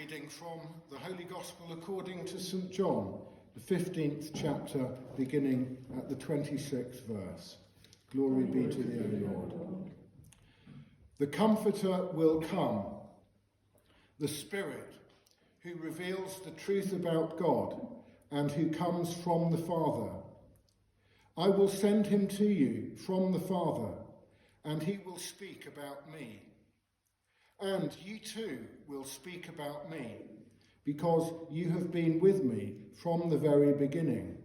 reading from the Holy Gospel according to St. John, the 15th chapter, beginning at the 26th verse. Glory be to thee, O Lord. The Comforter will come, the Spirit, who reveals the truth about God and who comes from the Father. I will send him to you from the Father, and he will speak about me. And you too will speak about me, because you have been with me from the very beginning.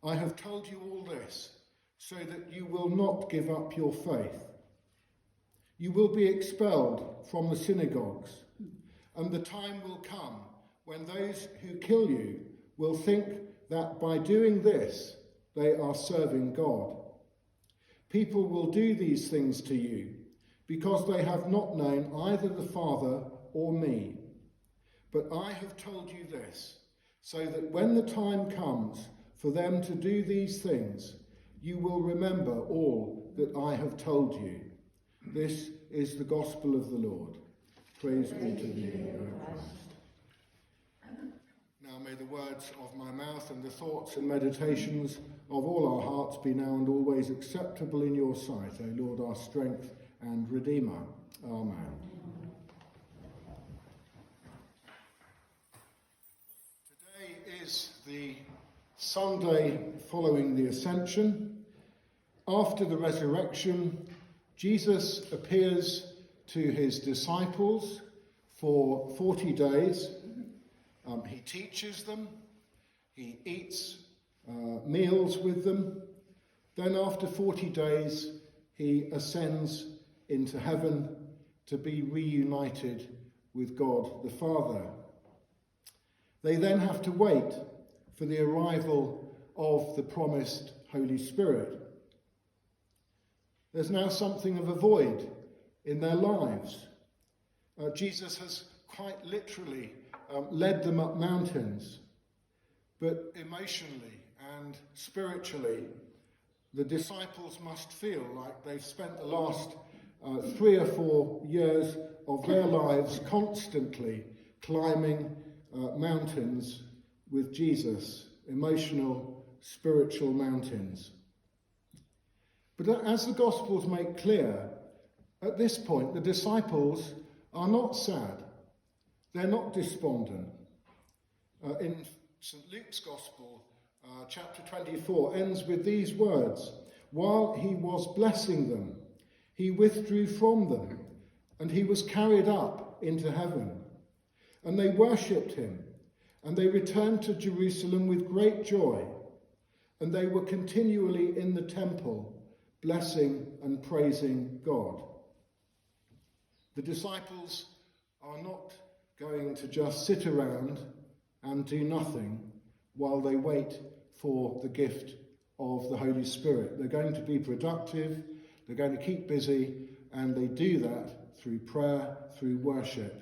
I have told you all this so that you will not give up your faith. You will be expelled from the synagogues, and the time will come when those who kill you will think that by doing this they are serving God. People will do these things to you because they have not known either the Father or me. But I have told you this, so that when the time comes for them to do these things, you will remember all that I have told you. This is the gospel of the Lord. Praise be to thee, O Christ. Now may the words of my mouth and the thoughts and meditations of all our hearts be now and always acceptable in your sight, O Lord, our strength and Redeemer. Amen. Today is the Sunday following the Ascension. After the resurrection, Jesus appears to his disciples for 40 days. He teaches them, he eats meals with them. Then after 40 days, he ascends into heaven to be reunited with God the Father. They then have to wait for the arrival of the promised Holy Spirit. There's now something of a void in their lives. Jesus has quite literally led them up mountains, but emotionally and spiritually, the disciples must feel like they've spent the last 3 or 4 years of their lives constantly climbing mountains with Jesus, emotional, spiritual mountains. But as the Gospels make clear, at this point, the disciples are not sad. They're not despondent. In St. Luke's Gospel, chapter 24, ends with these words: while he was blessing them, he withdrew from them, and he was carried up into heaven. And they worshipped him, and they returned to Jerusalem with great joy, and they were continually in the temple, blessing and praising God. The disciples are not going to just sit around and do nothing while they wait for the gift of the Holy Spirit. They're going to be productive, they're going to keep busy, and they do that through prayer, through worship.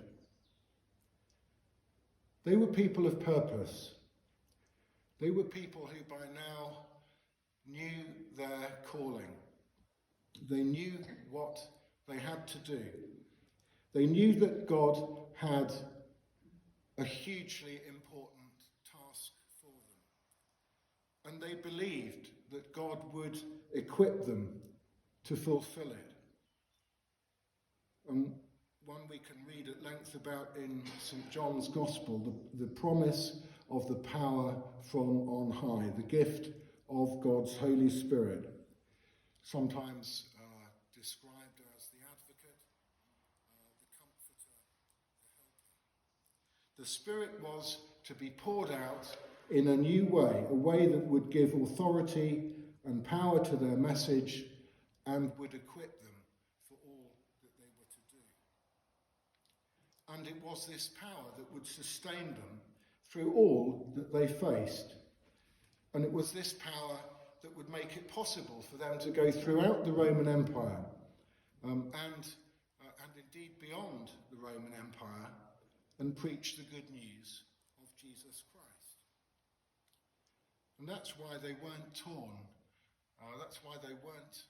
They were people of purpose. They were people who by now knew their calling. They knew what they had to do. They knew that God had a hugely important task for them. And they believed that God would equip them to fulfill it. And one we can read at length about in St. John's Gospel, the promise of the power from on high, the gift of God's Holy Spirit, sometimes described as the advocate, the comforter, the helper. The Spirit was to be poured out in a new way, a way that would give authority and power to their message and would equip them for all that they were to do. And it was this power that would sustain them through all that they faced. And it was this power that would make it possible for them to go throughout the Roman Empire and indeed beyond the Roman Empire and preach the good news of Jesus Christ. And that's why they weren't torn. That's why they weren't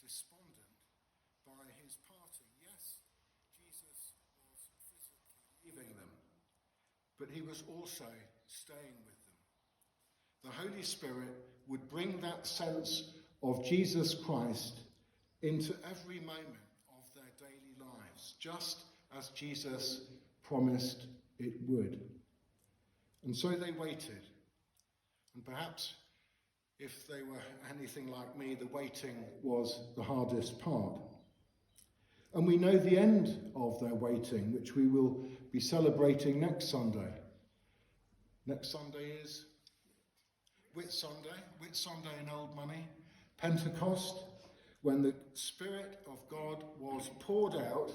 despondent by his parting. Yes, Jesus was physically but he was also staying with them. The Holy Spirit would bring that sense of Jesus Christ into every moment of their daily lives, just as Jesus promised it would. And so they waited. And perhaps if they were anything like me, the waiting was the hardest part. And we know the end of their waiting, which we will be celebrating next Sunday. Next Sunday is Whit Sunday in Old Money, Pentecost, when the Spirit of God was poured out,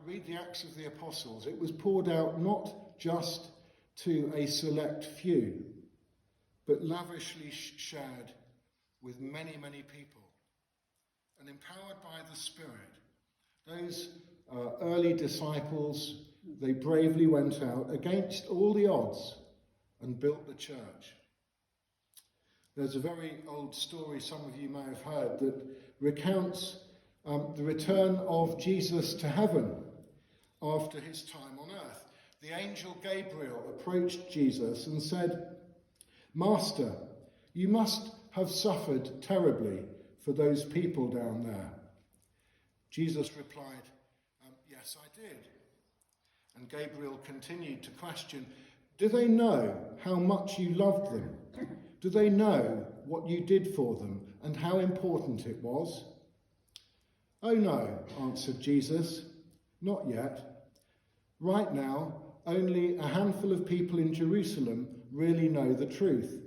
read the Acts of the Apostles, it was poured out not just to a select few, but lavishly shared with many, many people. And empowered by the Spirit, those early disciples, they bravely went out against all the odds and built the church. There's a very old story some of you may have heard that recounts the return of Jesus to heaven after his time on earth. The angel Gabriel approached Jesus and said, "Master, you must have suffered terribly for those people down there." Jesus replied, "Yes, I did." And Gabriel continued to question, "Do they know how much you loved them? Do they know what you did for them and how important it was?" "Oh no," answered Jesus, "not yet. Right now, only a handful of people in Jerusalem really know the truth."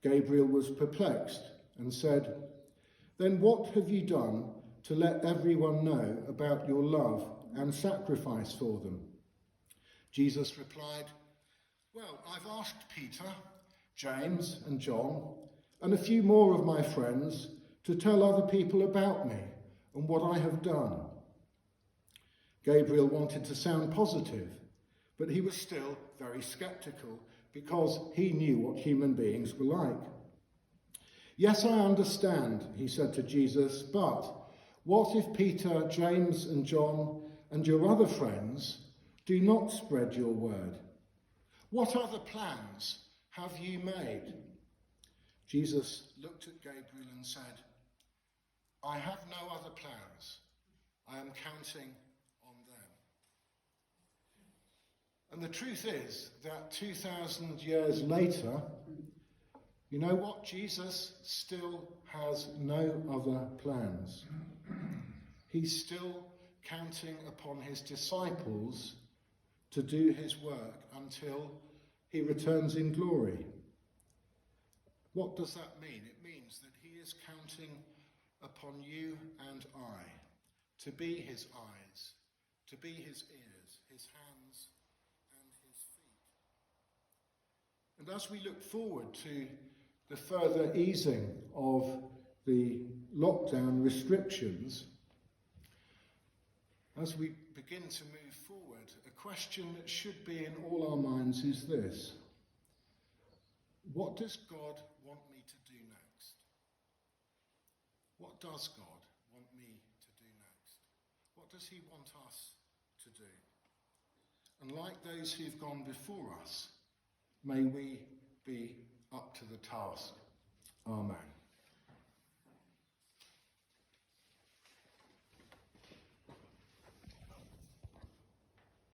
Gabriel was perplexed and said, "Then what have you done to let everyone know about your love and sacrifice for them?" Jesus replied, "Well, I've asked Peter, James and John, and a few more of my friends to tell other people about me and what I have done." Gabriel wanted to sound positive, but he was still very sceptical because he knew what human beings were like. "Yes, I understand," he said to Jesus, "but what if Peter, James and John and your other friends do not spread your word? What other plans have you made?" Jesus looked at Gabriel and said, "I have no other plans. I am counting on them." And the truth is that 2,000 years later, you know what? Jesus still has no other plans. He's still counting upon his disciples to do his work until he returns in glory. What does that mean? It means that he is counting upon you and I to be his eyes, to be his ears, his hands and his feet. And as we look forward to the further easing of the lockdown restrictions, as we begin to move forward, a question that should be in all our minds is this: what does God want me to do next? What does God want me to do next? What does he want us to do? And like those who've gone before us, may we be up to the task. Amen.